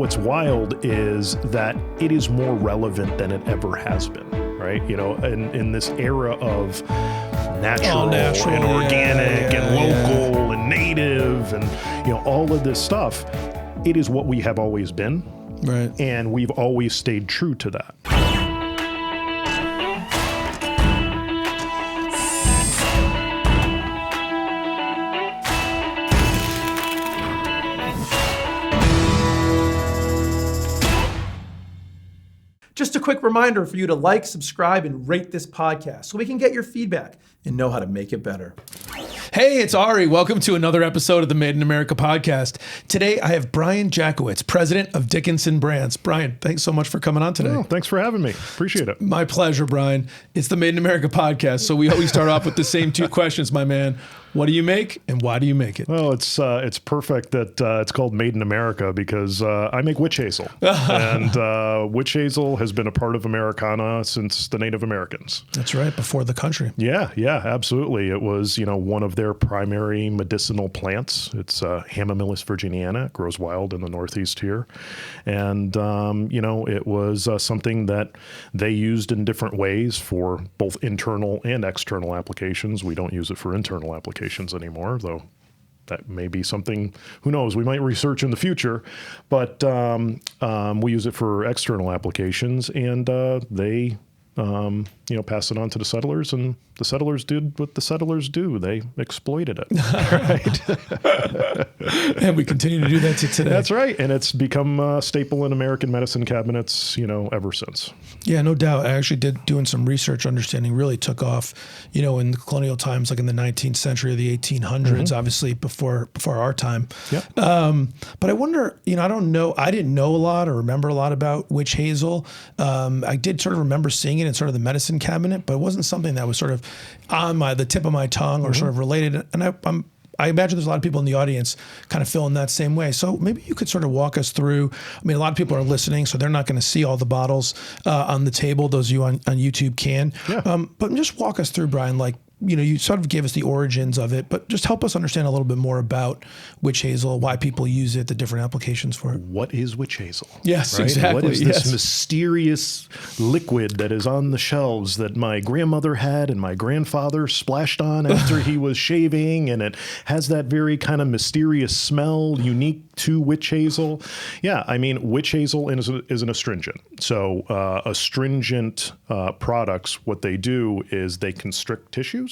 What's wild is that it is more relevant than it ever has been, right? You know, in this era of natural and organic and local and native and, you know, all of this stuff, it is what we have always been. Right. And we've always stayed true to that. Just a quick reminder for you to like, subscribe, and rate this podcast so we can get your feedback and know how to make it better. Hey, it's Ari. Welcome to another episode of the Made in America podcast. Today, I have Bryan Jackowitz, president of Dickinson Brands. Bryan, thanks so much for coming on today. Oh, thanks for having me. Appreciate it. My pleasure, Bryan. It's the Made in America podcast, so we always start off with the same two questions, my man. What do you make and why do you make it? Well, it's perfect that it's called Made in America because I make Witch Hazel. And Witch Hazel has been a part of Americana since the Native Americans. That's right, before the country. Yeah, absolutely. It was, you know, one of their primary medicinal plants. It's Hamamillus virginiana. It grows wild in the Northeast here. And, you know, it was something that they used in different ways for both internal and external applications. We don't use it for internal applications anymore, though that may be something, who knows, we might research in the future, but we use it for external applications, and they you know, pass it on to the settlers, and the settlers did what the settlers do. They exploited it. Right. And we continue to do that to today. That's right. And it's become a staple in American medicine cabinets, you know, ever since. Yeah, no doubt. I actually did doing some research, understanding really took off, you know, in the colonial times, like in the 19th century or the 1800s, obviously before our time. Yep. But I wonder, you know, I didn't know a lot or remember a lot about Witch Hazel. I did sort of remember seeing it in sort of the medicine cabinet, but it wasn't something that was sort of on the tip of my tongue or sort of related. And I imagine there's a lot of people in the audience kind of feeling that same way. So maybe you could sort of walk us through. I mean, a lot of people are listening, so they're not going to see all the bottles on the table. Those of you on YouTube can. Yeah. But just walk us through, Bryan, like, you know, you sort of gave us the origins of it, but just help us understand a little bit more about Witch Hazel, why people use it, the different applications for it. What is Witch Hazel? Yes, right? exactly. What is this mysterious liquid that is on the shelves that my grandmother had and my grandfather splashed on after he was shaving, and it has that very kind of mysterious smell unique to Witch Hazel? Yeah, I mean, Witch Hazel is an astringent. So astringent products, what they do is they constrict tissues.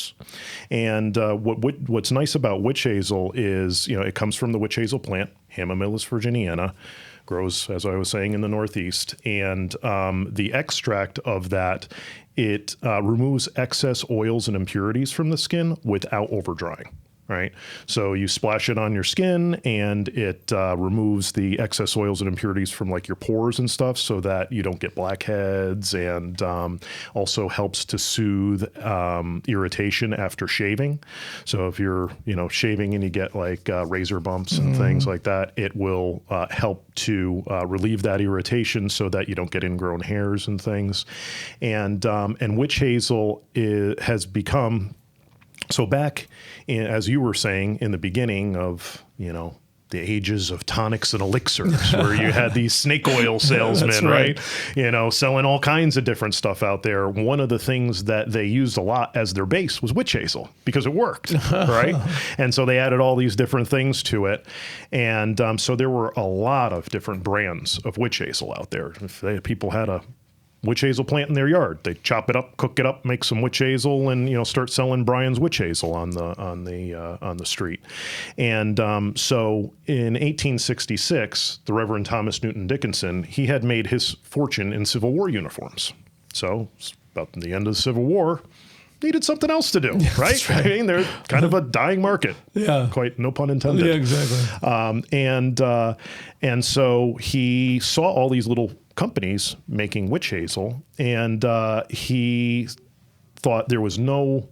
And what's nice about Witch Hazel is, you know, it comes from the Witch Hazel plant, Hamamillus virginiana, grows, as I was saying, in the Northeast. And the extract of that, it removes excess oils and impurities from the skin without overdrying. Right. So you splash it on your skin and it removes the excess oils and impurities from like your pores and stuff so that you don't get blackheads, and also helps to soothe irritation after shaving. So if you're, you know, shaving and you get like razor bumps and things like that, it will help to relieve that irritation so that you don't get ingrown hairs and things. And Witch Hazel has become, so back as you were saying in the beginning of, you know, the ages of tonics and elixirs, where you had these snake oil salesmen, right? You know, selling all kinds of different stuff out there. One of the things that they used a lot as their base was Witch Hazel because it worked, right? And so they added all these different things to it. And so there were a lot of different brands of Witch Hazel out there. If people had a Witch Hazel plant in their yard, they chop it up, cook it up, make some Witch Hazel, and, you know, start selling Bryan's Witch Hazel on the street. And so in 1866, the Reverend Thomas Newton Dickinson, he had made his fortune in Civil War uniforms. So about the end of the Civil War, needed something else to do, right? Right. I mean, they're kind of a dying market. Yeah. Quite, no pun intended. Yeah, exactly. And so he saw all these little companies making Witch Hazel, and he thought there was no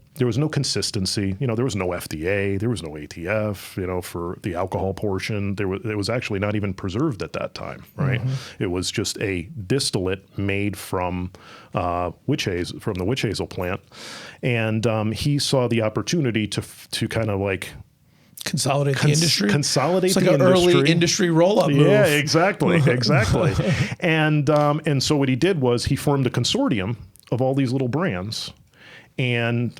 consistency. You know, there was no FDA, there was no ATF, you know, for the alcohol portion. It was actually not even preserved at that time, right? It was just a distillate made from Witch Hazel, from the Witch Hazel plant. And he saw the opportunity to kind of like Consolidate the industry. Consolidate it's like the an industry. early industry roll-up move. Yeah, exactly. And so what he did was he formed a consortium of all these little brands, and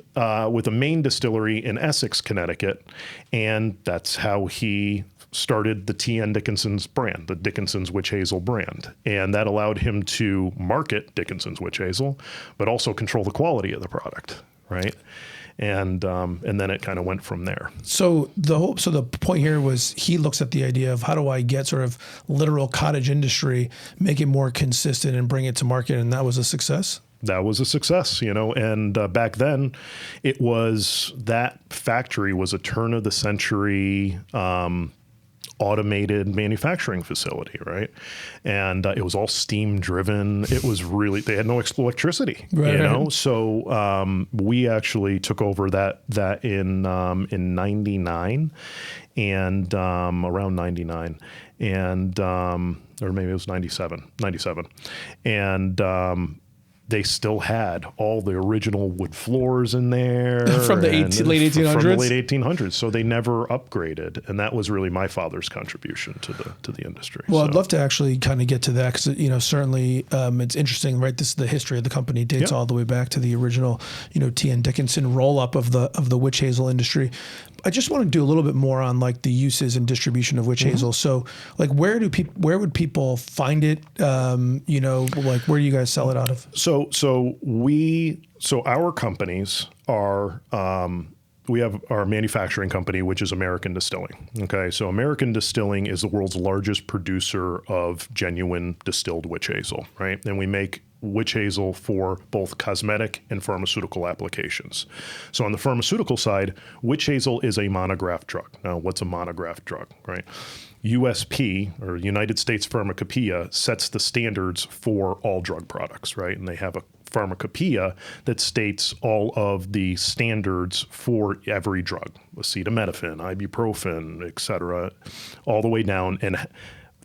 with a main distillery in Essex, Connecticut, and that's how he started the TN Dickinson's brand, the Dickinson's Witch Hazel brand. And that allowed him to market Dickinson's Witch Hazel, but also control the quality of the product, right? And then it kind of went from there. So the point here was he looks at the idea of how do I get sort of literal cottage industry, make it more consistent and bring it to market, and that was a success? That was a success, and back then it was, that factory was a turn of the century automated manufacturing facility, right? And it was all steam driven. It was really, they had no electricity, Right. So we actually took over that in 99 and around 99 and or maybe it was 97. And they still had all the original wood floors in there. From the late 1800s? From the late 1800s. So they never upgraded. And that was really my father's contribution to the industry. Well, so. I'd love to actually kind of get to that because, certainly it's interesting, right? This is the history of the company, dates all the way back to the original, TN Dickinson roll-up of the witch hazel industry. I just want to do a little bit more on like the uses and distribution of witch hazel. So like where would people find it? Like where do you guys sell it out of? So our companies are, we have our manufacturing company, which is American Distilling. Okay. So American Distilling is the world's largest producer of genuine distilled witch hazel, right? And we make witch hazel for both cosmetic and pharmaceutical applications. So on the pharmaceutical side, witch hazel is a monograph drug. Now, what's a monograph drug, right? USP, or United States Pharmacopoeia, sets the standards for all drug products, right? And they have a pharmacopoeia that states all of the standards for every drug, acetaminophen, ibuprofen, et cetera, all the way down. And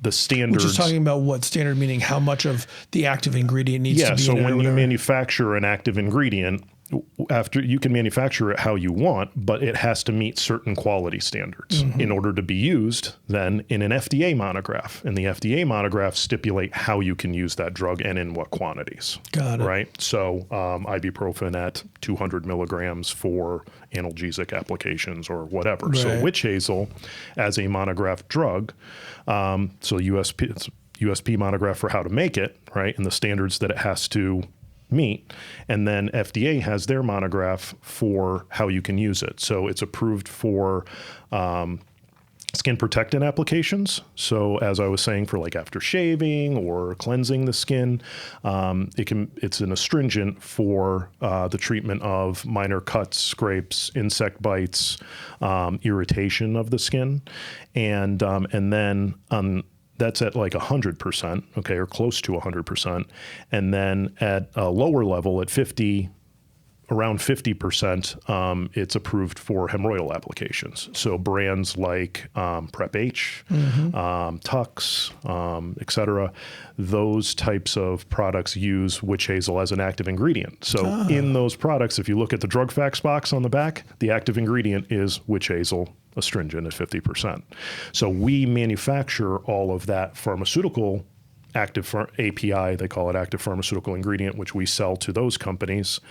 the standards. Which is talking about what standard, meaning how much of the active ingredient needs to be so in it. when you manufacture an active ingredient, after you can manufacture it how you want, but it has to meet certain quality standards in order to be used then in an FDA monograph. And the FDA monographs stipulate how you can use that drug and in what quantities. Got it. Right? So ibuprofen at 200 milligrams for analgesic applications or whatever. Right. So witch hazel as a monograph drug, so USP, it's USP monograph for how to make it, right? And the standards that it has to meet, and then FDA has their monograph for how you can use it. So it's approved for skin protectant applications. So as I was saying, for like after shaving or cleansing the skin, it's an astringent for the treatment of minor cuts, scrapes, insect bites, irritation of the skin, and then that's at like 100%, okay, or close to 100%. And then at a lower level, at around 50%, it's approved for hemorrhoidal applications. So brands like Prep H, Tux, et cetera, those types of products use witch hazel as an active ingredient. So in those products, if you look at the drug facts box on the back, the active ingredient is witch hazel astringent at 50%. So we manufacture all of that pharmaceutical active API, they call it active pharmaceutical ingredient, which we sell to those companies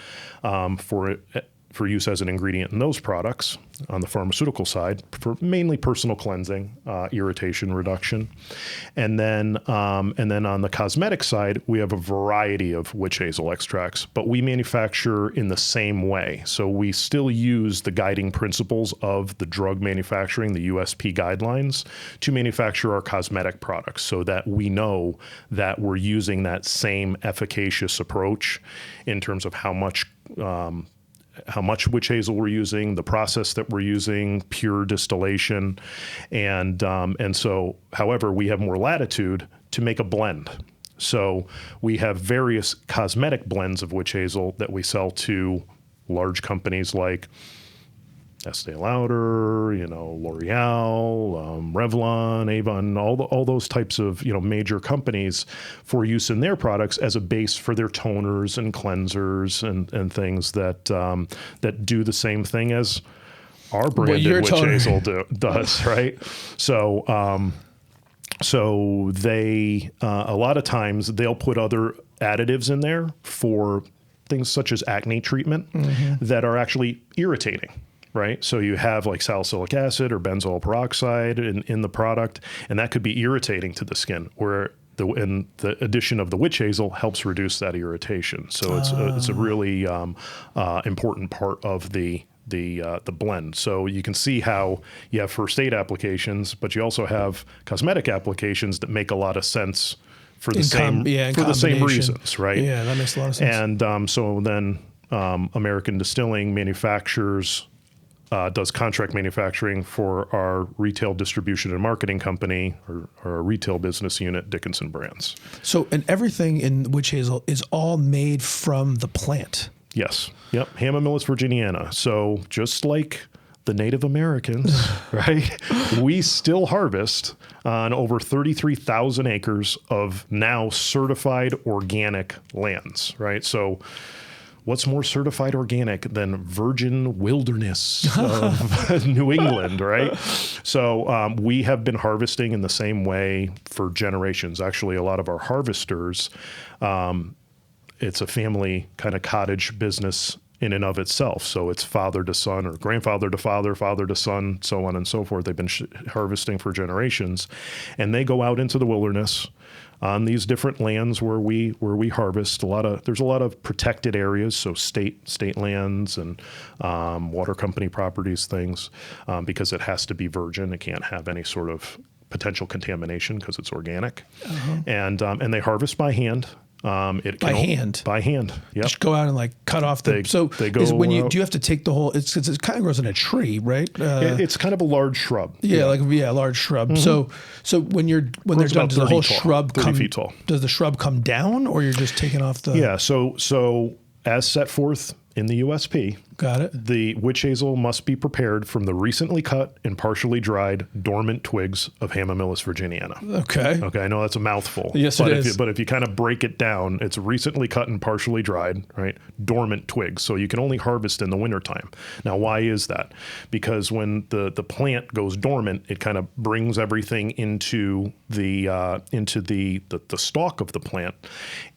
for use as an ingredient in those products on the pharmaceutical side, for mainly personal cleansing, irritation reduction. And then on the cosmetic side, we have a variety of witch hazel extracts, but we manufacture in the same way. So we still use the guiding principles of the drug manufacturing, the USP guidelines, to manufacture our cosmetic products so that we know that we're using that same efficacious approach in terms of how much witch hazel we're using, the process that we're using, pure distillation. And so, however, we have more latitude to make a blend. So we have various cosmetic blends of witch hazel that we sell to large companies like Estee Lauder, L'Oreal, Revlon, Avon, all those types of major companies for use in their products as a base for their toners and cleansers and things that do the same thing as our branded you're Witch Hazel does, right? So, so they a lot of times they'll put other additives in there for things such as acne treatment that are actually irritating. Right. So you have like salicylic acid or benzoyl peroxide in the product, and that could be irritating to the skin, where the addition of the Witch Hazel helps reduce that irritation. So it's a really important part of the blend. So you can see how you have first aid applications, but you also have cosmetic applications that make a lot of sense for the same reasons, right? Yeah, that makes a lot of sense. And so then American Distilling manufactures. Does contract manufacturing for our retail distribution and marketing company, or our retail business unit, Dickinson Brands. So, and everything in Witch Hazel is all made from the plant. Yes. Yep. Hamamelis virginiana. So just like the Native Americans, right? We still harvest on over 33,000 acres of now certified organic lands, right? So what's more certified organic than virgin wilderness of New England, right? So we have been harvesting in the same way for generations. Actually, a lot of our harvesters, it's a family kind of cottage business in and of itself. So it's father to son, or grandfather to father, father to son, so on and so forth. They've been harvesting for generations, and they go out into the wilderness on these different lands where we harvest. There's a lot of protected areas, so state lands and water company properties, things, because it has to be virgin. It can't have any sort of potential contamination because it's organic. And they harvest by hand. By hand. Yep. Just go out and like cut off the. Do you have to take the whole? It kind of grows in a tree, right? It's kind of a large shrub. Yeah, a large shrub. So when they're done, does the whole shrub 30 feet tall. Does the shrub come down, or you're just taking off the? Yeah. So as set forth in the USP, got it. The Witch Hazel must be prepared from the recently cut and partially dried dormant twigs of Hamamelis virginiana. Okay. I know that's a mouthful. Yes, it is. But if you kind of break it down, it's recently cut and partially dried, right? Dormant twigs. So you can only harvest in the wintertime. Now, why is that? Because when the plant goes dormant, it kind of brings everything into the stalk of the plant.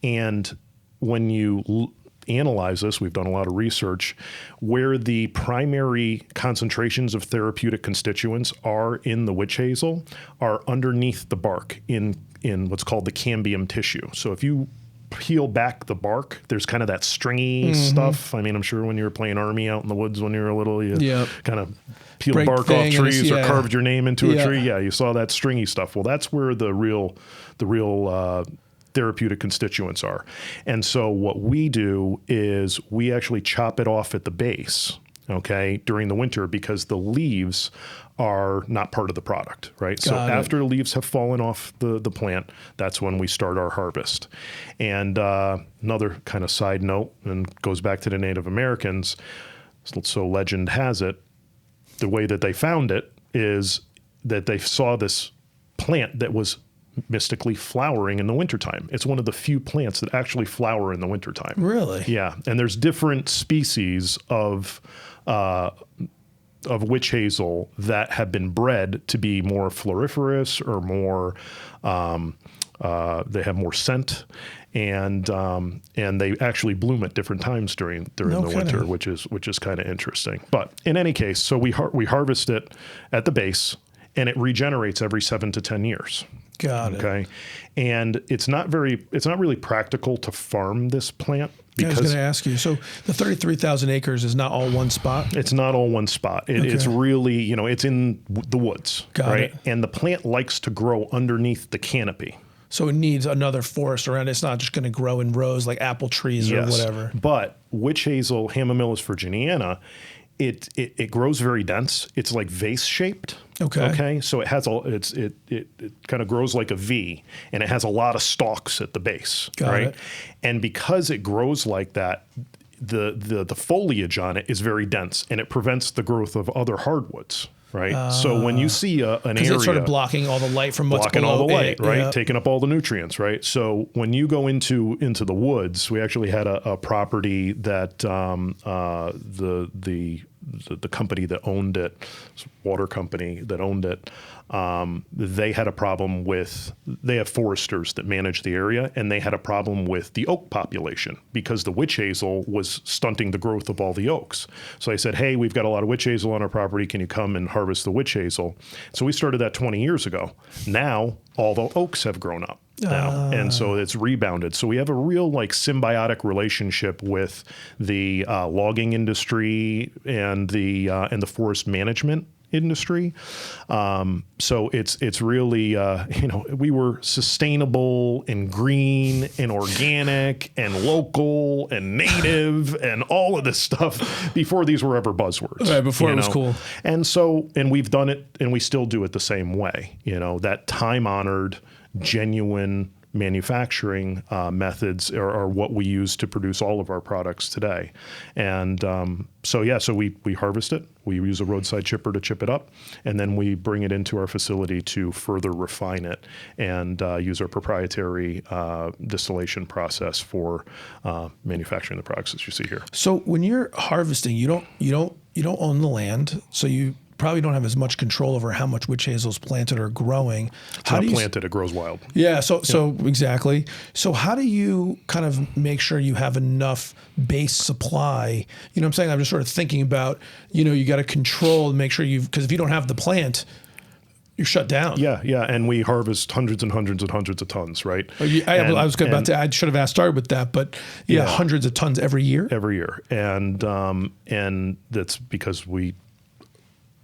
And when you analyze this, we've done a lot of research, where the primary concentrations of therapeutic constituents are in the Witch Hazel are underneath the bark in what's called the cambium tissue. So if you peel back the bark, there's kind of that stringy stuff. I mean, I'm sure when you were playing Army out in the woods when you were little, you kind of peeled Break bark off trees or carved your name into a tree. Yeah, you saw that stringy stuff. Well, that's where the real therapeutic constituents are. And so what we do is we actually chop it off at the base, okay, during the winter, because the leaves are not part of the product, right? So after the leaves have fallen off the plant, that's when we start our harvest. And another kind of side note, and goes back to the Native Americans, so legend has it, the way that they found it is that they saw this plant that was mystically flowering in the wintertime. It's one of the few plants that actually flower in the wintertime. Really? Yeah. And there's different species of witch hazel that have been bred to be more floriferous or more, they have more scent, and they actually bloom at different times during the winter, which is kind of interesting. But in any case, so we harvest it at the base, and it regenerates every 7 to 10 years. Got it. Okay. And it's not really practical to farm this plant. Because I was going to ask you, so the 33,000 acres is not all one spot? It's not all one spot. It's really, it's in the woods. Got it. And the plant likes to grow underneath the canopy. So it needs another forest around it. It's not just going to grow in rows like apple trees or whatever. But Witch Hazel, Hamamelis virginiana, it grows very dense. It's like vase shaped. Okay. So it has it kind of grows like a V, and it has a lot of stalks at the base. Got it. And because it grows like that, the foliage on it is very dense, and it prevents the growth of other hardwoods. Right. So when you see an area, it's sort of blocking all the light from what's blocking below all the light, it, right? Taking up all the nutrients, right? So when you go into the woods, we actually had a property that the the company that owned it, water company that owned it, they had a problem with, they have foresters that manage the area, and they had a problem with the oak population because the witch hazel was stunting the growth of all the oaks. So I said, hey, we've got a lot of witch hazel on our property. Can you come and harvest the witch hazel? So we started that 20 years ago. Now all the oaks have grown up. Now. And so it's rebounded. So we have a real like symbiotic relationship with the logging industry and the forest management industry. So it's really, we were sustainable and green and organic and local and native and all of this stuff before these were ever buzzwords. Right, before it was cool. And we've done it and we still do it the same way, that time-honored, genuine manufacturing methods are what we use to produce all of our products today. And so we harvest it. We use a roadside chipper to chip it up, and then we bring it into our facility to further refine it and use our proprietary distillation process for manufacturing the products that you see here. So when you're harvesting, you don't own the land, so you probably don't have as much control over how much witch hazel is planted or growing. It's not planted, it grows wild. Yeah, so exactly. So how do you kind of make sure you have enough base supply? You know what I'm saying? I'm just sort of thinking about, you got to control and make sure because if you don't have the plant, you're shut down. Yeah, and we harvest hundreds and hundreds and hundreds of tons, right? I should have started with that, but hundreds of tons every year? Every year. And that's because we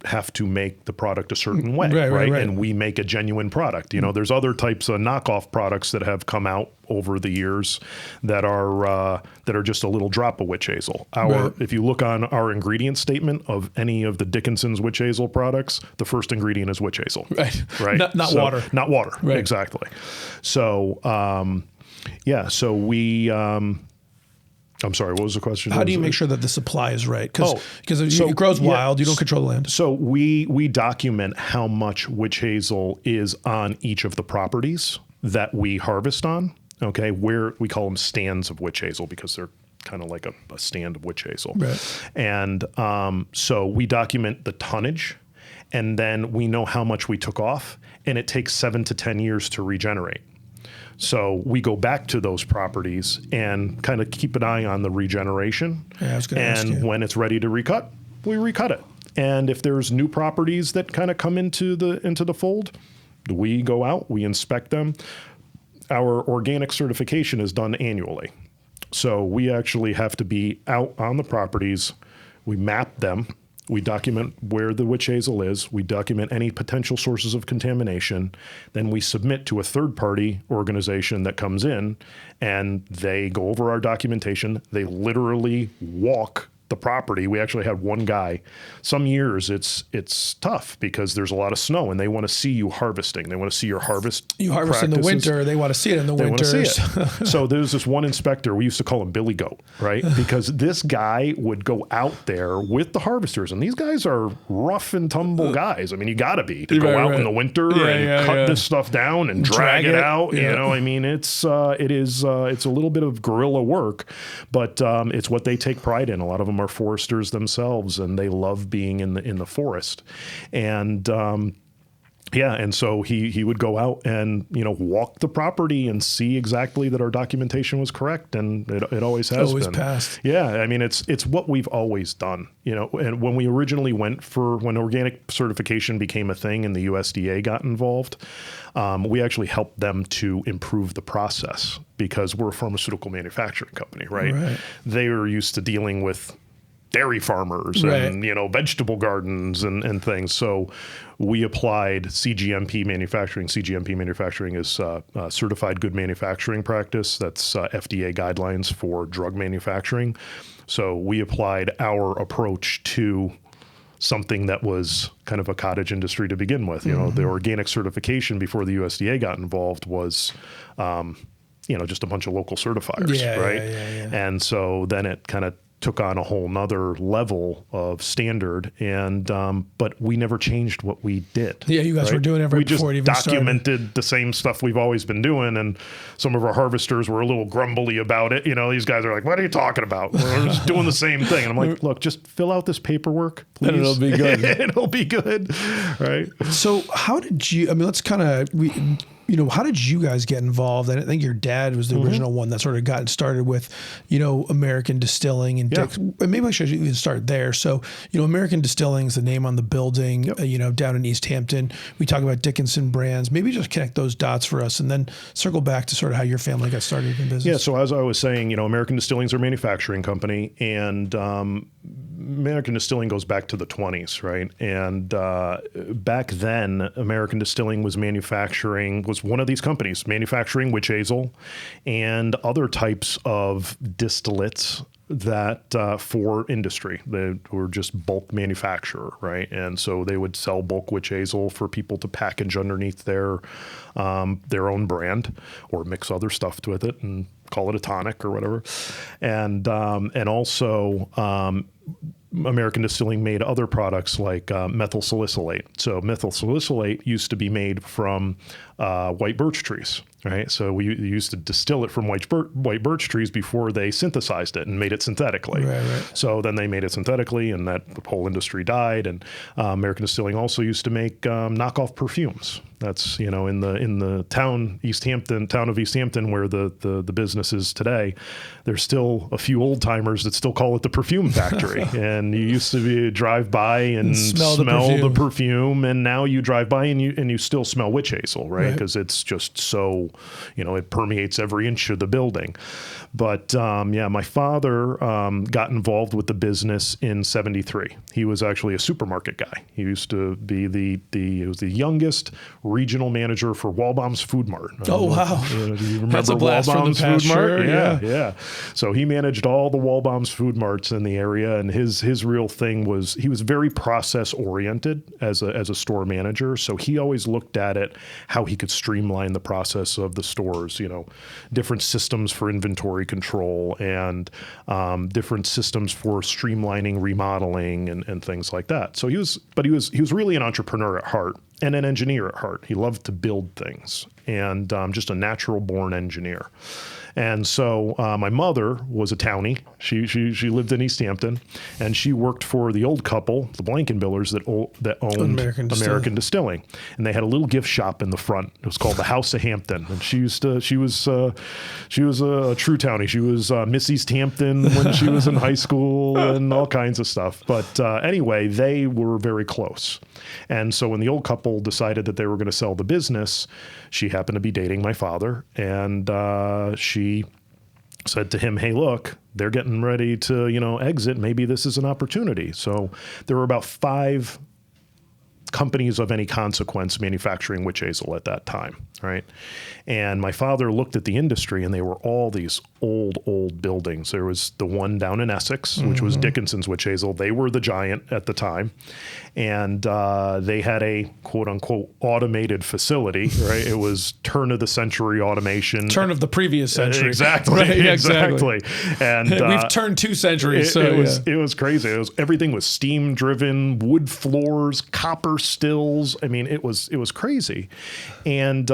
have to make the product a certain way, right? And we make a genuine product. There's other types of knockoff products that have come out over the years that are just a little drop of witch hazel. If you look on our ingredient statement of any of the Dickinson's witch hazel products, the first ingredient is witch hazel. Right. Not water. Not water. Right. Exactly. So, so we. I'm sorry, what was the question? How do you make sure that the supply is right? Because it grows wild, you don't control the land. So we document how much witch hazel is on each of the properties that we harvest on, okay? Where we call them stands of witch hazel because they're kind of like a stand of witch hazel. Right. And so we document the tonnage, and then we know how much we took off, and it takes 7 to 10 years to regenerate. So we go back to those properties and kind of keep an eye on the regeneration. Yeah, I was going to ask you. And when it's ready to recut, we recut it. And if there's new properties that kind of come into the fold, we go out, we inspect them. Our organic certification is done annually. So we actually have to be out on the properties. We map them. We document where the witch hazel is. We document any potential sources of contamination. Then we submit to a third-party organization that comes in, and they go over our documentation. They literally walk the property. We actually had one guy. Some years it's tough because there's a lot of snow, and they want to see you harvesting. They want to see your harvest. You harvest practices. In the winter. They want to see it in the winter. They want to see it. So there's this one inspector. We used to call him Billy Goat, right? Because this guy would go out there with the harvesters, and these guys are rough and tumble guys. I mean, you got to be to go out in the winter and cut this stuff down and drag it out. Yeah. I mean, it's a little bit of guerrilla work, but it's what they take pride in. A lot of them are foresters themselves, and they love being in the forest. And and so he would go out and walk the property and see exactly that our documentation was correct, and it always has been. Passed. Yeah, I mean it's what we've always done. And when we originally when organic certification became a thing and the USDA got involved, we actually helped them to improve the process because we're a pharmaceutical manufacturing company, right? They are used to dealing with dairy farmers and vegetable gardens and things. So we applied CGMP manufacturing. CGMP manufacturing is certified good manufacturing practice. That's FDA guidelines for drug manufacturing. So we applied our approach to something that was kind of a cottage industry to begin with. The organic certification before the USDA got involved was just a bunch of local certifiers, right? Yeah. And so then it kind of took on a whole nother level of standard, and but we never changed what we did. Yeah, you guys were doing it right before it even started. We just documented the same stuff we've always been doing, and some of our harvesters were a little grumbly about it. These guys are like, "What are you talking about? We're just doing the same thing." And I'm like, "Look, just fill out this paperwork, please. And it'll be good. It'll be good." Right. So how did you, let's kind of, how did you guys get involved? I think your dad was the original one that sort of got started with, American Distilling and maybe I should even start there. So, American Distilling is the name on the building, down in East Hampton. We talk about Dickinson Brands. Maybe just connect those dots for us and then circle back to sort of how your family got started in business. Yeah. So as I was saying, American Distilling is our manufacturing company, and American Distilling goes back to the 20s, right? And back then, American Distilling was one of these companies, manufacturing Witch Hazel and other types of distillates that for industry. They were just bulk manufacturer, right? And so they would sell bulk Witch Hazel for people to package underneath their own brand or mix other stuff with it and call it a tonic or whatever. And also American Distilling made other products like methyl salicylate. So methyl salicylate used to be made from white birch trees, right? So we used to distill it from white birch trees before they synthesized it and made it synthetically. Right. So then they made it synthetically, and that whole industry died. And American Distilling also used to make knockoff perfumes. That's in the town of East Hampton, where the business is today. There's still a few old timers that still call it the perfume factory. And you used to drive by and smell the perfume, and now you drive by and you still smell Witch Hazel, right? Because it's just so it permeates every inch of the building. But my father got involved with the business in '73. He was actually a supermarket guy. He used to be he was the youngest regional manager for Walbaum's Food Mart. Oh, wow. Do you remember That's a blast Walbaum's from the past, Food Mart? sure, Yeah. So he managed all the Walbaum's Food Marts in the area, and his real thing was he was very process oriented as a store manager. So he always looked at it how he could streamline the process of the stores. Different systems for inventory control and different systems for streamlining remodeling and things like that. So he was really an entrepreneur at heart and an engineer at heart. He loved to build things and just a natural born engineer. And so my mother was a townie. She lived in East Hampton, and she worked for the old couple, the Blankenbillers, that owned American Distilling. And they had a little gift shop in the front. It was called the House of Hampton. And she was a true townie. She was Miss East Hampton when she was in high school and all kinds of stuff. But anyway, they were very close. And so when the old couple decided that they were going to sell the business, she happened to be dating my father, and she said to him, "Hey, look, they're getting ready to, exit. Maybe this is an opportunity." So there were about 5 companies of any consequence manufacturing Witch Hazel at that time, right? And my father looked at the industry, and they were all these old buildings. There was the one down in Essex, which was Dickinson's Witch Hazel. They were the giant at the time. And they had a quote-unquote automated facility, right? It was turn of the century automation. Turn of the previous century. Exactly. Right, exactly. And we've turned 2 centuries. It was crazy. Everything was steam driven, wood floors, copper stills. I mean, it was crazy. And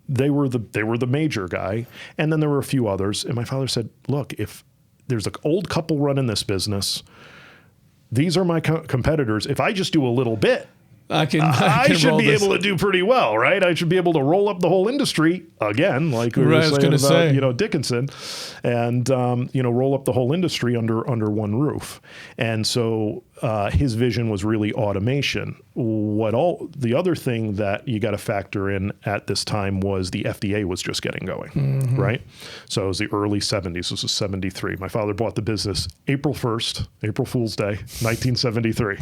they were the major guy. And then there were a few others. And my father said, "Look, if there's an old couple running this business, these are my competitors. If I just do a little bit, I should be able to do pretty well, right? I should be able to roll up the whole industry again, like we were saying about Dickinson, and roll up the whole industry under one roof." And so his vision was really automation. The other thing that you got to factor in at this time was the FDA was just getting going, right? So it was the early 70s. This was 73. My father bought the business April 1st, April Fool's Day, 1973.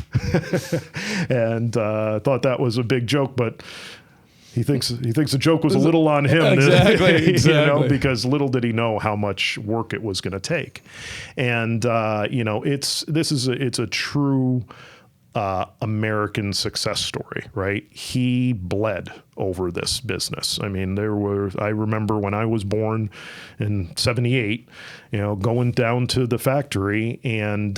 And thought that was a big joke, but he thinks the joke was a little on him. Exactly. Because little did he know how much work it was going to take. And it's a true American success story, right? He bled over this business. I mean, I remember when I was born in 78, going down to the factory and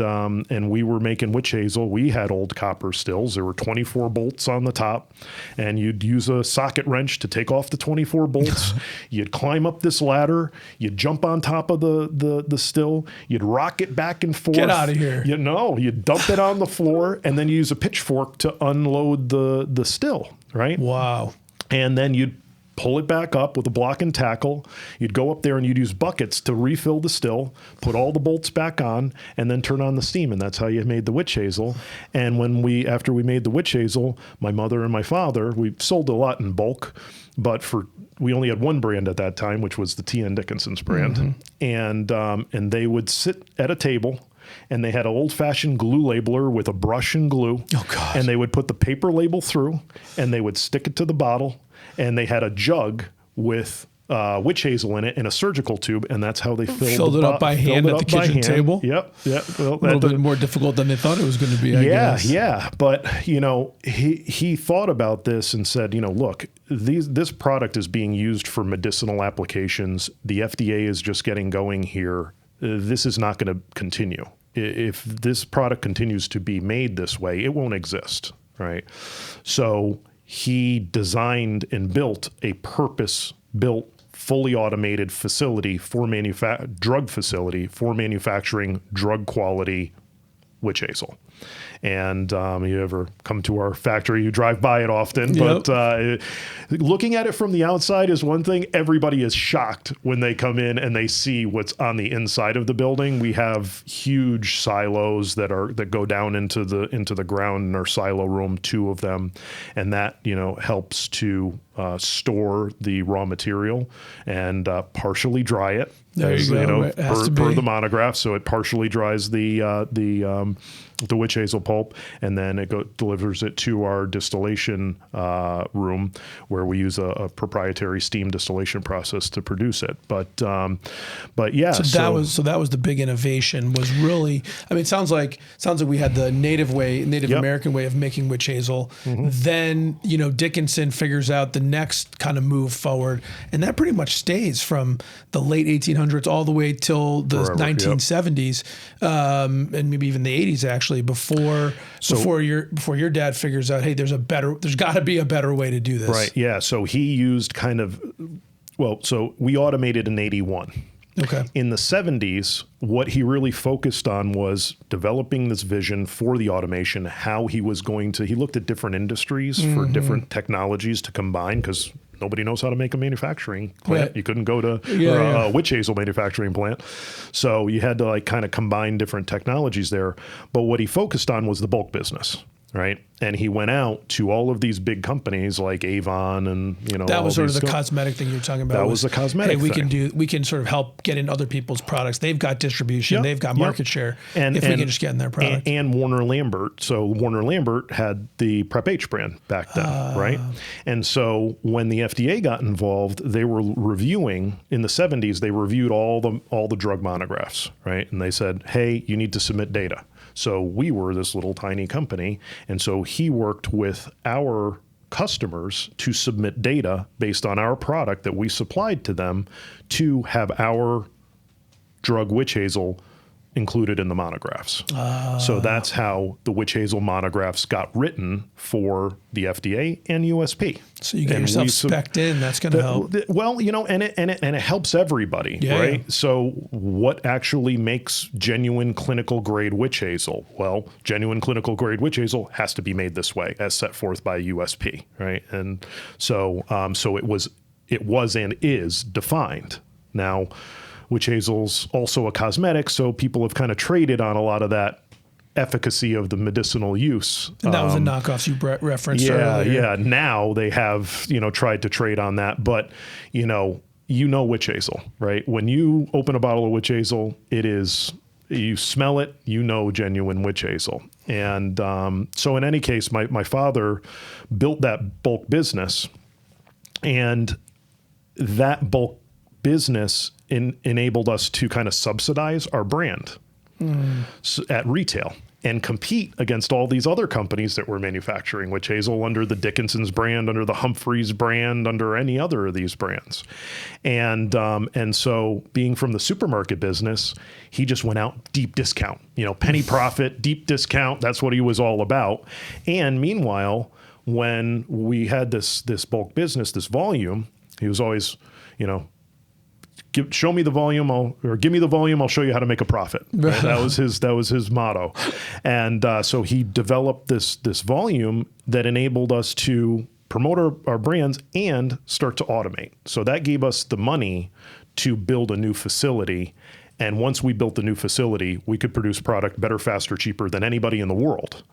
we were making witch hazel. We had old copper stills. There were 24 bolts on the top, and you'd use a socket wrench to take off the 24 bolts. You'd climb up this ladder. You'd jump on top of the still. You'd rock it back and forth. Get out of here. You'd dump it on the floor, and then you use a pitchfork to unload the still, right? Wow. And then you'd pull it back up with a block and tackle. You'd go up there and you'd use buckets to refill the still, put all the bolts back on, and then turn on the steam. And that's how you made the witch hazel. And after we made the witch hazel, my mother and my father, we sold a lot in bulk, but we only had one brand at that time, which was the T.N. Dickinson's brand. And they would sit at a table, and they had an old-fashioned glue labeler with a brush and glue. Oh, God. And they would put the paper label through, and they would stick it to the bottle, and they had a jug with witch hazel in it in a surgical tube, and that's how they filled it up by hand at the kitchen table. Yep. Well, a little bit more difficult than they thought it was going to be, I guess. Yeah. But, he thought about this and said, look, this product is being used for medicinal applications. The FDA is just getting going here. This is not going to continue. If this product continues to be made this way, it won't exist, right? So he designed and built a purpose-built, fully automated facility for drug facility for manufacturing drug quality witch hazel. And you ever come to our factory, you drive by it often, Yep. but looking at it from the outside is one thing. Everybody is shocked when they come in and they see what's on the inside of the building. We have huge silos that go down into the ground in our silo room, 2 of them, and that helps to store the raw material and partially dry it. There you go. Per the monograph, so it partially dries the witch hazel pulp, and then it delivers it to our distillation room, where we use a proprietary steam distillation process to produce it. But yeah, that was the big innovation. Was really, I mean, it sounds like we had the Native Yep. American way of making witch hazel. Then Dickinson figures out the next kind of move forward, and that pretty much stays from the late 1800s all the way till the 1970s, and maybe even the 80s actually. Before your dad figures out, hey, there's got to be a better way to do this. Right. Yeah. So he used so we automated in 81. Okay. In the 70s, what he really focused on was developing this vision for the automation, how he looked at different industries for different technologies to combine, because nobody knows how to make a manufacturing plant. Right. You couldn't go to a witch hazel manufacturing plant. So you had to kind of combine different technologies there. But what he focused on was the bulk business, right? And he went out to all of these big companies like Avon and, that was sort of the cosmetic thing you're talking about. That was the cosmetic thing. We can sort of help get in other people's products. They've got distribution. They've got market share. And we can just get in their product. And Warner Lambert. So Warner Lambert had the Prep H brand back then, right? And so when the FDA got involved, they were reviewing, in the 70s, they reviewed all the drug monographs, right? And they said, hey, you need to submit data. So we were this little tiny company. And so he worked with our customers to submit data based on our product that we supplied to them to have our drug witch hazel included in the monographs. So that's how the witch hazel monographs got written for the FDA and USP. So you get yourself spec'd in. That's going to help. Well, and it helps everybody, right? Yeah. So what actually makes genuine clinical grade witch hazel? Well, genuine clinical grade witch hazel has to be made this way, as set forth by USP, right? And so it was and is defined. Now, witch hazel's also a cosmetic, so people have kind of traded on a lot of that efficacy of the medicinal use. And that was a knockoff you referenced earlier. Yeah. Now they have, tried to trade on that, but witch hazel, right? When you open a bottle of witch hazel, you smell it, genuine witch hazel. And so in any case, my father built that bulk business, and that bulk business enabled us to kind of subsidize our brand at retail. and compete against all these other companies that were manufacturing Witch Hazel under the Dickinson's brand, under the Humphreys brand, under any other of these brands. And so being from the supermarket business, he just went out deep discount, penny profit, deep discount. That's what he was all about. And meanwhile, when we had this bulk business, this volume, he was always, show me the volume, give me the volume, I'll show you how to make a profit. Right? That was his motto. And so he developed this volume that enabled us to promote our brands and start to automate. So that gave us the money to build a new facility. And once we built the new facility, we could produce product better, faster, cheaper than anybody in the world.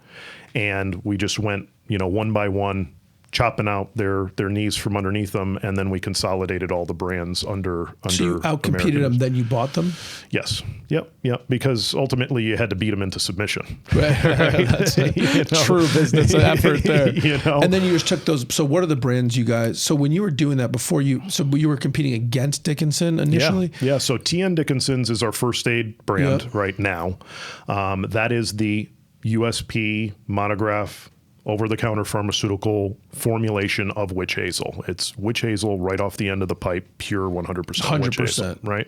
And we just went, one by one, chopping out their knees from underneath them, and then we consolidated all the brands under. So you outcompeted them, then you bought them? Yes. Yep. Because ultimately you had to beat them into submission. Right. That's a true business effort there. And then you just took those. So what are the brands you guys? So when you were doing that before you were competing against Dickinson initially? Yeah. So TN Dickinson's is our first aid brand right now. That is the USP monograph over-the-counter pharmaceutical formulation of Witch Hazel. It's Witch Hazel right off the end of the pipe, pure 100% Witch Hazel, right?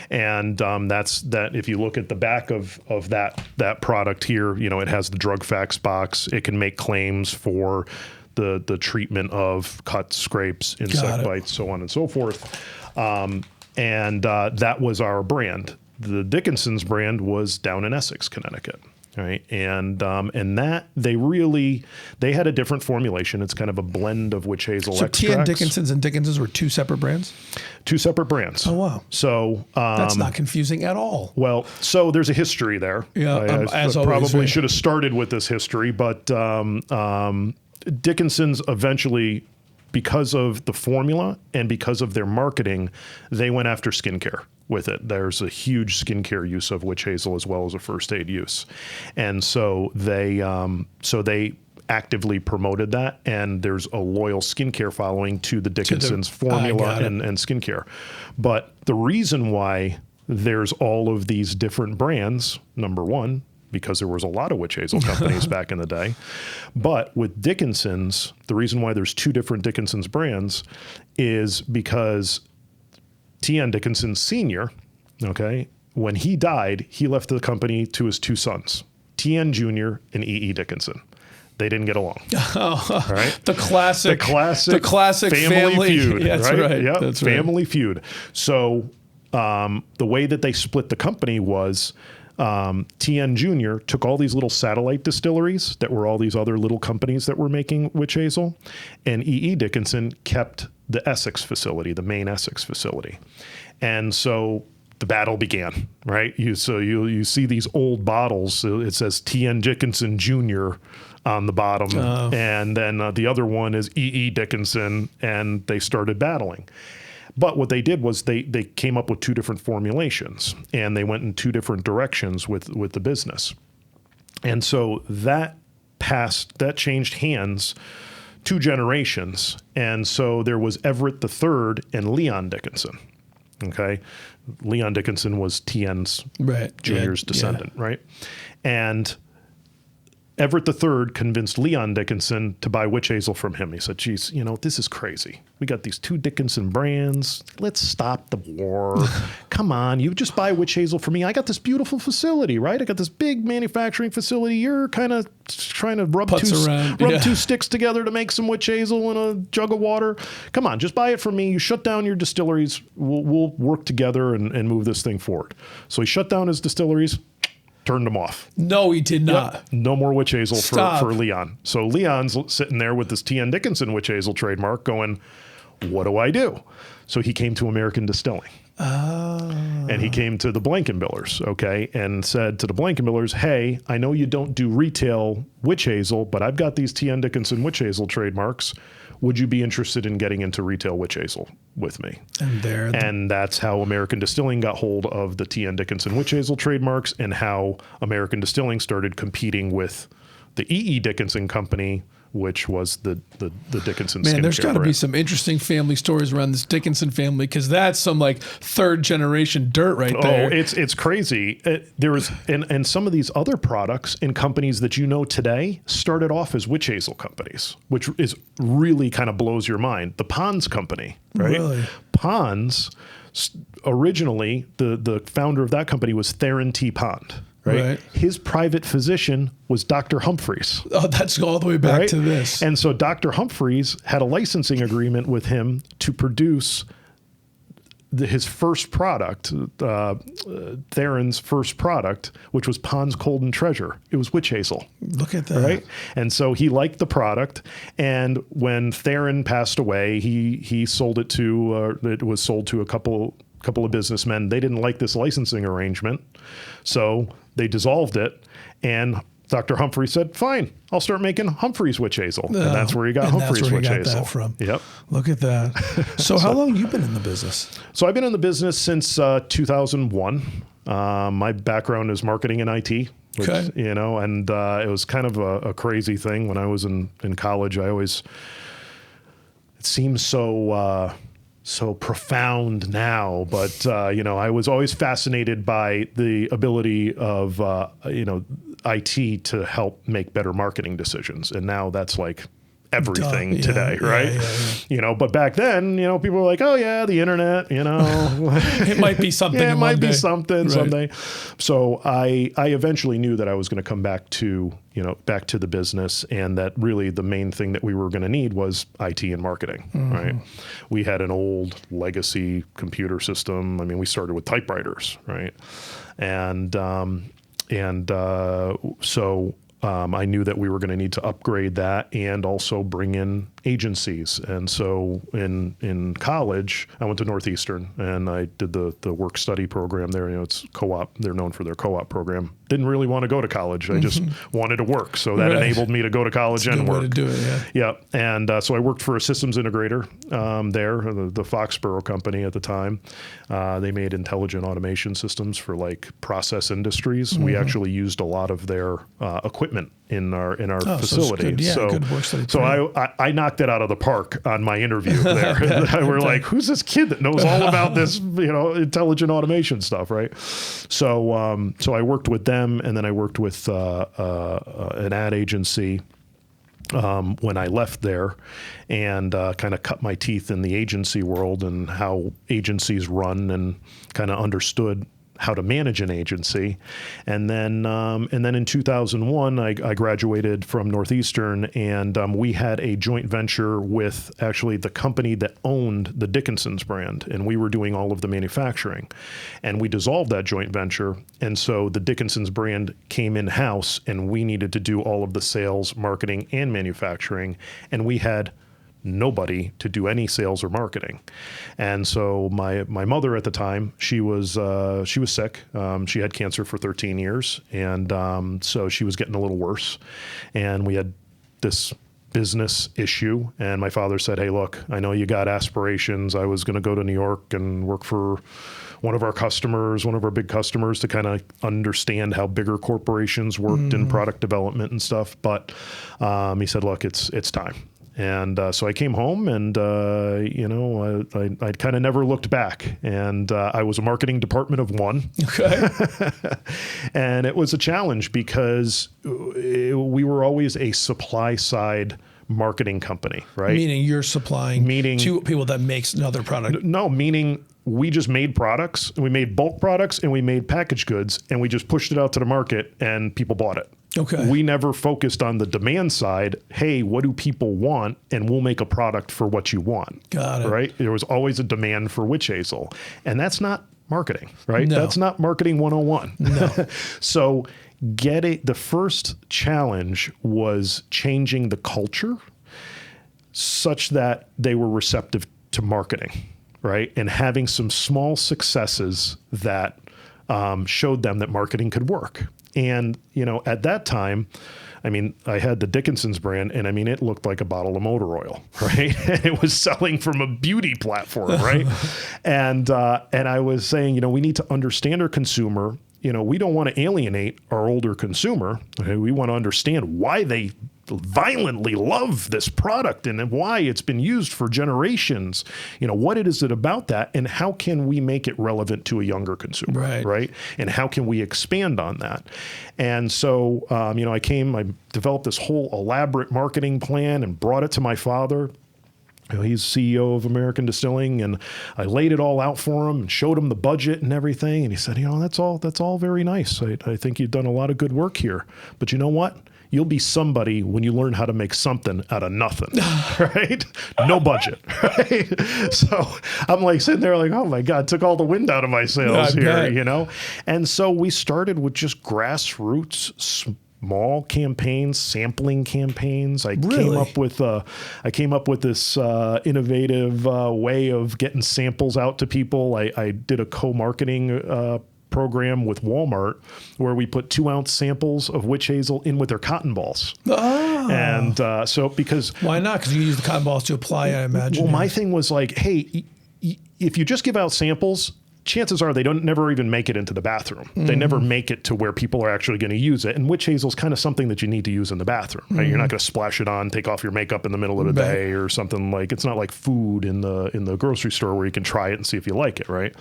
And that's that. If you look at the back of that product here, it has the drug facts box. It can make claims for the treatment of cuts, scrapes, insect bites, so on and so forth. And that was our brand. The Dickinson's brand was down in Essex, Connecticut. Right. And that they had a different formulation. It's kind of a blend of Witch Hazel extracts. So TN Dickinson's and Dickinson's were two separate brands? Two separate brands. Oh, wow. So that's not confusing at all. Well, so there's a history there. Yeah, I probably should have started with this history, but Dickinson's eventually, because of the formula and because of their marketing, they went after skincare with it. There's a huge skincare use of Witch Hazel as well as a first aid use. And so they actively promoted that, and there's a loyal skincare following to the Dickinson's formula and skincare. But the reason why there's all of these different brands, number one, because there was a lot of Witch Hazel companies back in the day. But with Dickinson's, the reason why there's two different Dickinson's brands is because T.N. Dickinson Sr., when he died, he left the company to his two sons, T.N. Jr. and E.E. Dickinson. They didn't get along. Oh, right? The classic family feud. Yeah, that's right. Yeah, that's family feud. So the way that they split the company was T.N. Jr. took all these little satellite distilleries that were all these other little companies that were making Witch Hazel, and E.E. Dickinson kept the Essex facility, the main Essex facility. And so the battle began, right? You see these old bottles. It says T.N. Dickinson Jr. on the bottom, and then the other one is E.E. Dickinson, and they started battling. But what they did was they came up with two different formulations, and they went in two different directions with the business. And so that changed hands 2 generations. And so there was Everett III and Leon Dickinson. Okay. Leon Dickinson was T.N.'s Jr.'s descendant, right? And Everett III convinced Leon Dickinson to buy Witch Hazel from him. He said, geez, this is crazy. We got these 2 Dickinson brands. Let's stop the war. Come on, you just buy Witch Hazel for me. I got this beautiful facility, right? I got this big manufacturing facility. You're kind of trying to rub 2 sticks together to make some Witch Hazel in a jug of water. Come on, just buy it from me. You shut down your distilleries. We'll work together and move this thing forward. So he shut down his distilleries, turned them off. No, he did not. Yep. No more Witch Hazel for Leon. So Leon's sitting there with this T.N. Dickinson Witch Hazel trademark going, what do I do? So he came to American Distilling. And he came to the Blankenbillers, and said to the Blankenbillers, hey, I know you don't do retail Witch Hazel, but I've got these T.N. Dickinson Witch Hazel trademarks. Would you be interested in getting into retail Witch Hazel with me? And that's how American Distilling got hold of the T.N. Dickinson Witch Hazel trademarks, and how American Distilling started competing with the E.E. Dickinson company which was the Dickinson Man, there's got to be brand. some interesting family stories around this Dickinson family, because that's some like third generation dirt right there. Oh, it's crazy. There was, and some of these other products and companies that you know today started off as Witch Hazel companies, which is really kind of blows your mind. The Pond's company, right? Really? Pond's, originally, the founder of that company was Theron T. Pond. Right? His private physician was Dr. Humphreys. Oh, that's all the way back to this. And so Dr. Humphreys had a licensing agreement with him to produce his first product, Theron's first product, which was Pond's Golden Treasure. It was Witch Hazel. Look at that. Right? And so he liked the product. And when Theron passed away, he sold it to, it was sold to a couple of businessmen. They didn't like this licensing arrangement. So they dissolved it. And Dr. Humphrey said, fine, I'll start making Humphrey's Witch Hazel. And that's where he got Humphrey's Witch Hazel. That from. Yep. Look at that. So how long have you been in the business? So I've been in the business since 2001. My background is marketing and IT. Which, Okay. You know, and it was kind of a crazy thing. When I was in college, it seems so profound now, but you know, I was always fascinated by the ability of you know, IT to help make better marketing decisions, and now that's like everything today, right? Yeah. You know, but back then, you know, people were like, "Oh yeah, the internet," you know, It might be something. yeah, it might be day. something someday. So I eventually knew that I was going to come back to the business, and that really the main thing that we were going to need was IT and marketing, right? We had an old legacy computer system. I mean, we started with typewriters, right? And so I knew that we were going to need to upgrade that and also bring in agencies. And so in college, I went to Northeastern and I did the work study program there. You know, it's co-op. They're known for their co-op program. Didn't really want to go to college. I just wanted to work. So that enabled me to go to college and work. Way to do it, yeah. And so I worked for a systems integrator there, the Foxborough company at the time. They made intelligent automation systems for like process industries. We actually used a lot of their equipment in our facility. So good work study. So I knocked it out of the park on my interview there. We're like, who's this kid that knows all about this, intelligent automation stuff, right? So I worked with them, and then I worked with an ad agency when I left there, and kind of cut my teeth in the agency world and how agencies run, and kind of understood how to manage an agency. And then in 2001, I graduated from Northeastern, and we had a joint venture with actually the company that owned the Dickinson's brand, and we were doing all of the manufacturing. And we dissolved that joint venture, and so the Dickinson's brand came in-house, and we needed to do all of the sales, marketing, and manufacturing, and we had nobody to do any sales or marketing. And so my mother at the time, she was sick. She had cancer for 13 years. And so she was getting a little worse. And we had this business issue. And my father said, hey, look, I know you got aspirations. I was going to go to New York and work for one of our big customers, to kind of understand how bigger corporations worked in product development and stuff. But he said, look, it's time. And so I came home, and I kind of never looked back. And I was a marketing department of one. Okay. And it was a challenge because we were always a supply side marketing company, right? Meaning you're supplying to people that makes another product. No, meaning we just made products, and we made bulk products, and we made packaged goods, and we just pushed it out to the market, and people bought it. Okay. We never focused on the demand side. Hey, what do people want? And we'll make a product for what you want. Got it. Right? There was always a demand for Witch Hazel. And that's not marketing, right? No. That's not marketing 101. No. So the first challenge was changing the culture such that they were receptive to marketing, right? And having some small successes that showed them that marketing could work. And, at that time, I mean, I had the Dickinson's brand, and I mean, it looked like a bottle of motor oil, right? And it was selling from a beauty platform, right? And I was saying, we need to understand our consumer we don't want to alienate our older consumer. Okay? We want to understand why they violently love this product and why it's been used for generations. What is it about that, and how can we make it relevant to a younger consumer, right? And how can we expand on that? And so, I developed this whole elaborate marketing plan and brought it to my father. He's CEO of American Distilling, and I laid it all out for him and showed him the budget and everything. And he said, that's all very nice. I think you've done a lot of good work here. But you know what? You'll be somebody when you learn how to make something out of nothing, right? No budget, right? So I'm like sitting there like, oh my God, took all the wind out of my sails here, And so we started with just grassroots, small campaigns, sampling campaigns. I came up with this innovative way of getting samples out to people. I did a co-marketing program with Walmart where we put 2-ounce samples of witch hazel in with their cotton balls. And so because... Why not? Because you use the cotton balls to apply, I imagine. Well, my thing was like, hey, if you just give out samples, chances are they don't never even make it into the bathroom. They never make it to where people are actually going to use it. And witch hazel is kind of something that you need to use in the bathroom, right? You're not going to splash it on, take off your makeup in the middle of the day or something. Like, it's not like food in the grocery store where you can try it and see if you like it, right?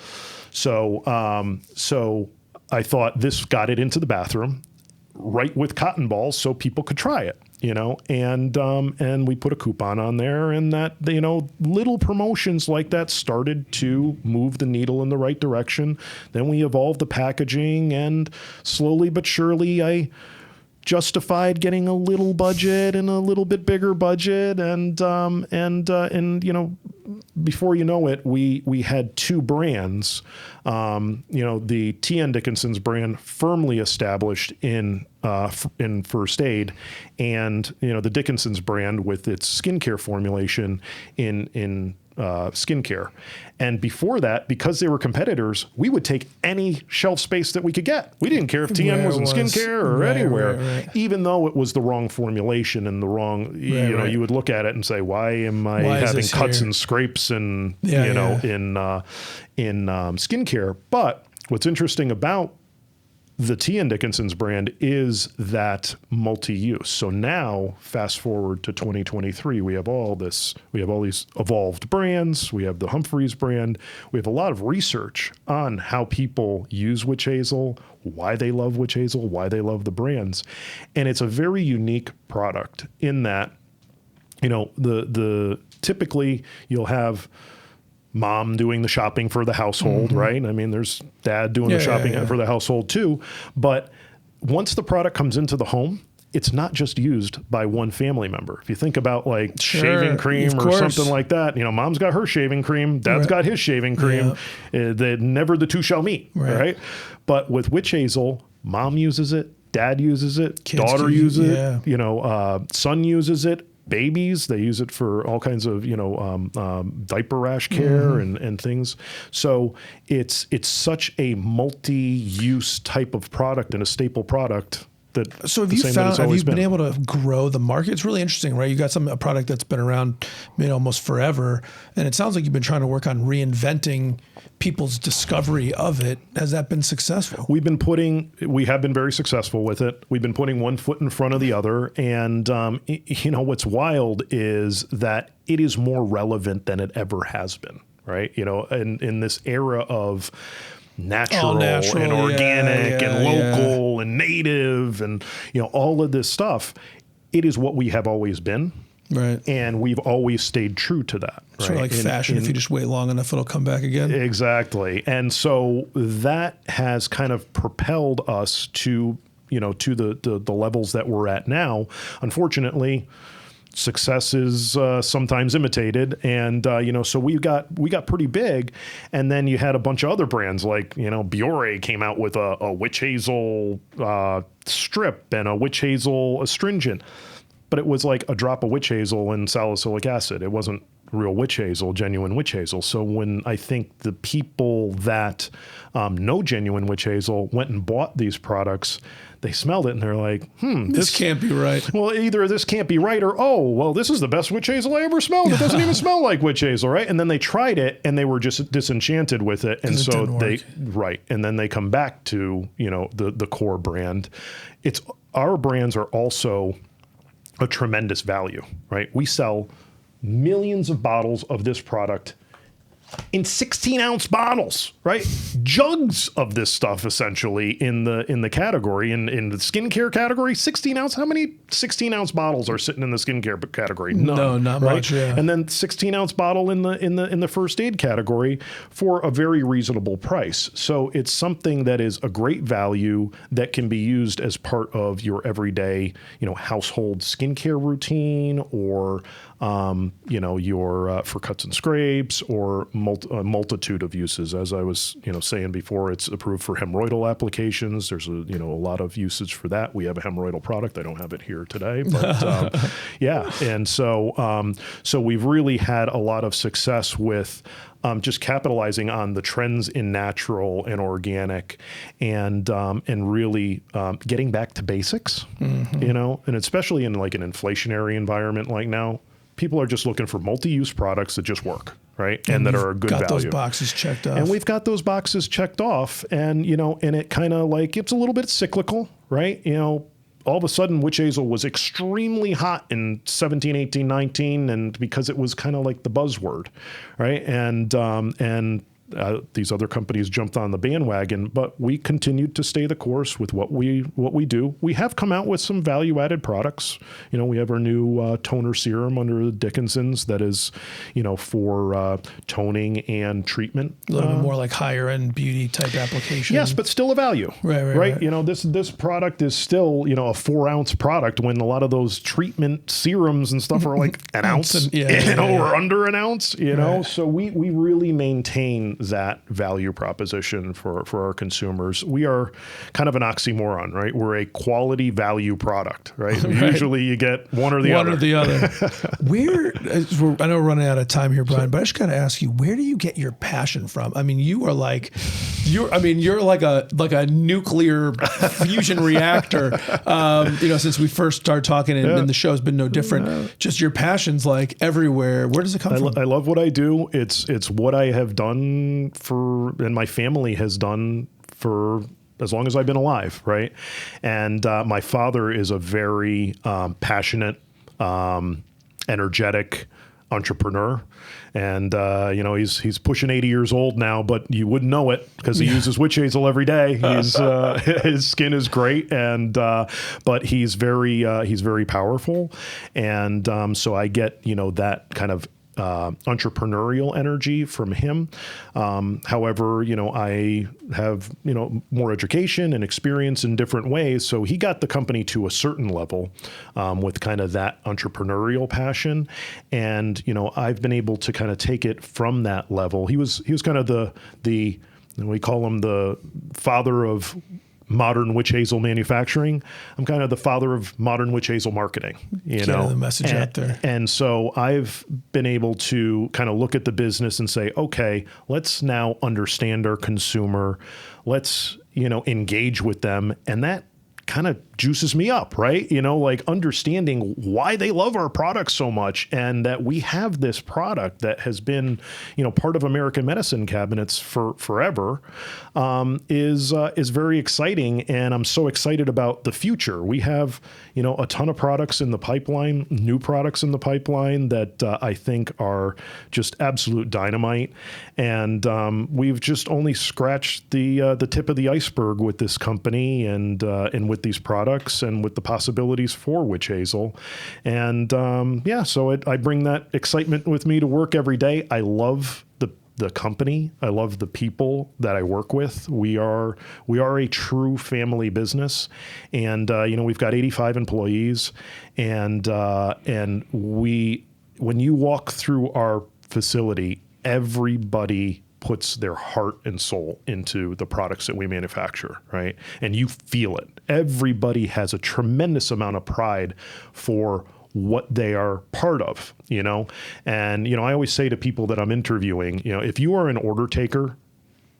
So I thought this got it into the bathroom right with cotton balls so people could try it. And we put a coupon on there, and that, little promotions like that started to move the needle in the right direction. Then we evolved the packaging, and slowly but surely I justified getting a little budget and a little bit bigger budget. And before you know it, we had 2 brands, the T.N. Dickinson's brand firmly established in first aid, and the Dickinson's brand with its skincare formulation in skincare. And before that, because they were competitors, we would take any shelf space that we could get. We didn't care if TN was in skincare or anywhere, even though it was the wrong formulation and the wrong, you would look at it and say, why am I having cuts and scrapes and, in skincare? But what's interesting about the T.N. Dickinson's brand is that multi-use. So now, fast forward to 2023, we have all these evolved brands. We have the Humphreys brand. We have a lot of research on how people use witch hazel, why they love witch hazel, why they love the brands. And it's a very unique product in that, typically you'll have mom doing the shopping for the household, right? I mean, there's dad doing the shopping for the household too. But once the product comes into the home, it's not just used by one family member. If you think about like shaving cream or something like that, mom's got her shaving cream, dad's got his shaving cream. Never the two shall meet, right? But with witch hazel, mom uses it, dad uses it, daughter uses it, son uses it. Babies, they use it for all kinds of, diaper rash care and things. So it's such a multi-use type of product and a staple product. So have you been able to grow the market? It's really interesting, right? You got a product that's been around almost forever, and it sounds like you've been trying to work on reinventing people's discovery of it. Has that been successful? We have been very successful with it. We've been putting one foot in front of the other, and what's wild is that it is more relevant than it ever has been, right? In this era of natural and organic and local and native and all of this stuff, it is what we have always been, right? And we've always stayed true to that. Sort of like fashion. If you just wait long enough, it'll come back again. Exactly. And so that has kind of propelled us to the levels that we're at now. Unfortunately, success is sometimes imitated, and so we got pretty big, and then you had a bunch of other brands like Biore came out with a witch hazel strip and a witch hazel astringent, but it was like a drop of witch hazel and salicylic acid. It wasn't real witch hazel, genuine witch hazel. So when I think the people that know genuine witch hazel went and bought these products, they smelled it and they're like, this can't be right. Well, either this can't be right or, oh, well, this is the best witch hazel I ever smelled. It doesn't even smell like witch hazel, right? And then they tried it and they were just disenchanted with it. And so and then they come back to, the core brand. Our brands are also a tremendous value, right? We sell millions of bottles of this product in 16-ounce bottles, right? Jugs of this stuff, essentially, in the category, in the skincare category. 16-ounce. How many 16-ounce bottles are sitting in the skincare category? None, no, not right? much. Yeah. And then 16-ounce bottle in the first aid category for a very reasonable price. So it's something that is a great value that can be used as part of your everyday, household skincare routine, or your for cuts and scrapes, or a multitude of uses. As I was, saying before, it's approved for hemorrhoidal applications. There's a lot of usage for that. We have a hemorrhoidal product. I don't have it here today, but yeah. And so we've really had a lot of success with just capitalizing on the trends in natural and organic, and really getting back to basics, and especially in like an inflationary environment like now. People are just looking for multi-use products that just work, right? And that are a good value. Got those boxes checked off. And we've got those boxes checked off, and and it kind of like, it's a little bit cyclical, right? All of a sudden witch hazel was extremely hot in 17, 18, 19, and because it was kind of like the buzzword, right? And these other companies jumped on the bandwagon, but we continued to stay the course with what we do. We have come out with some value-added products. We have our new toner serum under the Dickinson's that is, for toning and treatment. A little bit more like higher-end beauty type application. Yes, but still a value. Right. This product is still, a 4-ounce product, when a lot of those treatment serums and stuff are like an ounce, or under an ounce, Right. So we really maintain that value proposition for our consumers. We are kind of an oxymoron, right? We're a quality value product, right? Right. Usually you get one or the other. I know we're running out of time here, Bryan, but I just got to ask you, where do you get your passion from? I mean, you're like a nuclear fusion reactor. Since we first started talking, and the show's been no different. Just your passion's like everywhere. Where does it come from? I love what I do. It's what I have done and my family has done for as long as I've been alive, right? And my father is a very passionate, energetic entrepreneur, and he's pushing 80 years old now, but you wouldn't know it because he uses witch hazel every day. His skin is great, and but he's very powerful, and so I get that kind of entrepreneurial energy from him. However, I have, more education and experience in different ways. So he got the company to a certain level with kind of that entrepreneurial passion. And, I've been able to kind of take it from that level. He was kind of the we call him the father of modern witch hazel manufacturing. I'm kind of the father of modern witch hazel marketing, the message out there. And so I've been able to kind of look at the business and say, okay, let's now understand our consumer. Let's, engage with them. And that kind of juices me up, right? Like understanding why they love our product so much, and that we have this product that has been, part of American medicine cabinets for forever, is very exciting. And I'm so excited about the future. We have, a ton of products in the pipeline, new products in the pipeline that I think are just absolute dynamite. And we've just only scratched the tip of the iceberg with this company, and with these products, and with the possibilities for witch hazel. And so I bring that excitement with me to work every day. I love the company. I love the people that I work with. We are a true family business, and we've got 85 employees, and when you walk through our facility, everybody puts their heart and soul into the products that we manufacture, right? And you feel it. Everybody has a tremendous amount of pride for what they are part of, you know? And, you know, I always say to people that I'm interviewing, you know, if you are an order taker,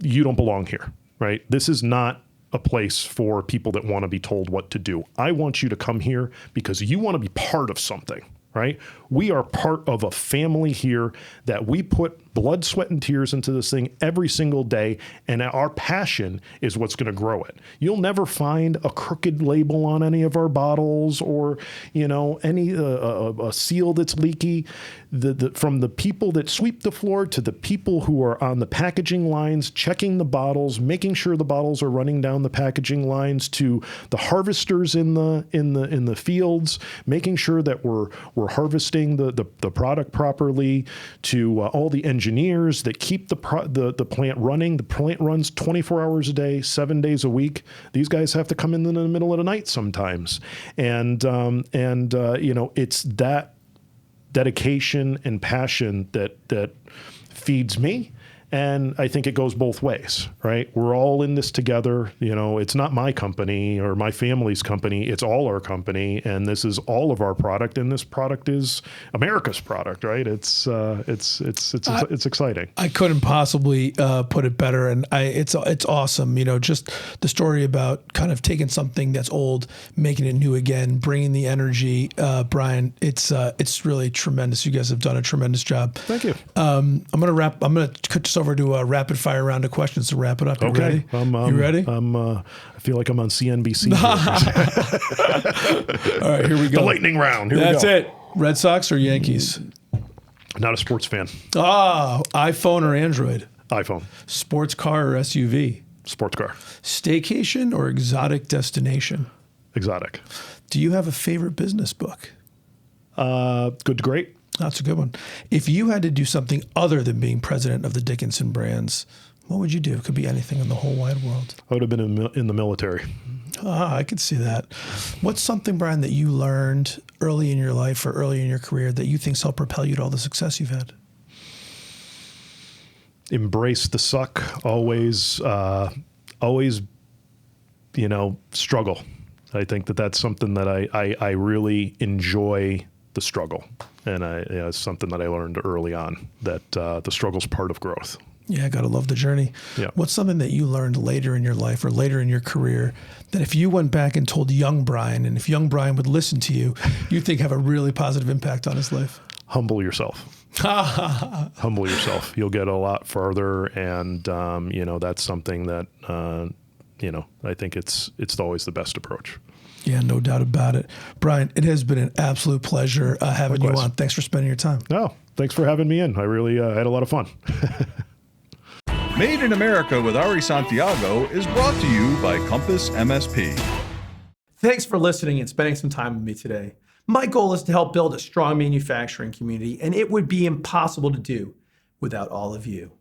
you don't belong here, right? This is not a place for people that want to be told what to do. I want you to come here because you want to be part of something, right? We are part of a family here that we put blood, sweat, and tears into this thing every single day, and our passion is what's going to grow it. You'll never find a crooked label on any of our bottles or, you know, any a seal that's leaky. From the people that sweep the floor to the people who are on the packaging lines, checking the bottles, making sure the bottles are running down the packaging lines, to the harvesters in the fields, making sure that we're harvesting the product properly, to all the engineers that keep the plant running. The plant runs 24 hours a day, 7 days a week. These guys have to come in the middle of the night sometimes, and you know, it's that dedication and passion that feeds me. And I think it goes both ways, right? We're all in this together. You know, it's not my company or my family's company. It's all our company, and this is all of our product. And this product is America's product, right? It's exciting. I couldn't possibly put it better, and it's awesome. You know, just the story about kind of taking something that's old, making it new again, bringing the energy. Bryan, it's really tremendous. You guys have done a tremendous job. Thank you. I'm gonna cut this over to a rapid fire round of questions to wrap it up. You ready? You ready? I feel like I'm on CNBC. All right, here we go. The lightning round. Here That's we go. it. Red Sox or Yankees? Not a sports fan. iPhone or Android? iPhone. Sports car or SUV? Sports car. Staycation or exotic destination? Exotic. Do you have a favorite business book? Good to Great. That's a good one. If you had to do something other than being president of the Dickinson Brands, what would you do? It could be anything in the whole wide world. I would have been in the military. I could see that. What's something, Bryan, that you learned early in your life or early in your career that you think's helped propel you to all the success you've had? Embrace the suck. Always, you know, struggle. I think that's something that I really enjoy, the struggle. And it's something that I learned early on, that the struggle's part of growth. Yeah, I got to love the journey. Yeah. What's something that you learned later in your life or later in your career that if you went back and told young Bryan, and if young Bryan would listen to you, you think have a really positive impact on his life? Humble yourself. Humble yourself. You'll get a lot farther. And, you know, that's something that, you know, I think it's always the best approach. Yeah, no doubt about it. Bryan, it has been an absolute pleasure having you on. Thanks for spending your time. No, thanks for having me in. I really had a lot of fun. Made in America with Ari Santiago is brought to you by CompassMSP. Thanks for listening and spending some time with me today. My goal is to help build a strong manufacturing community, and it would be impossible to do without all of you.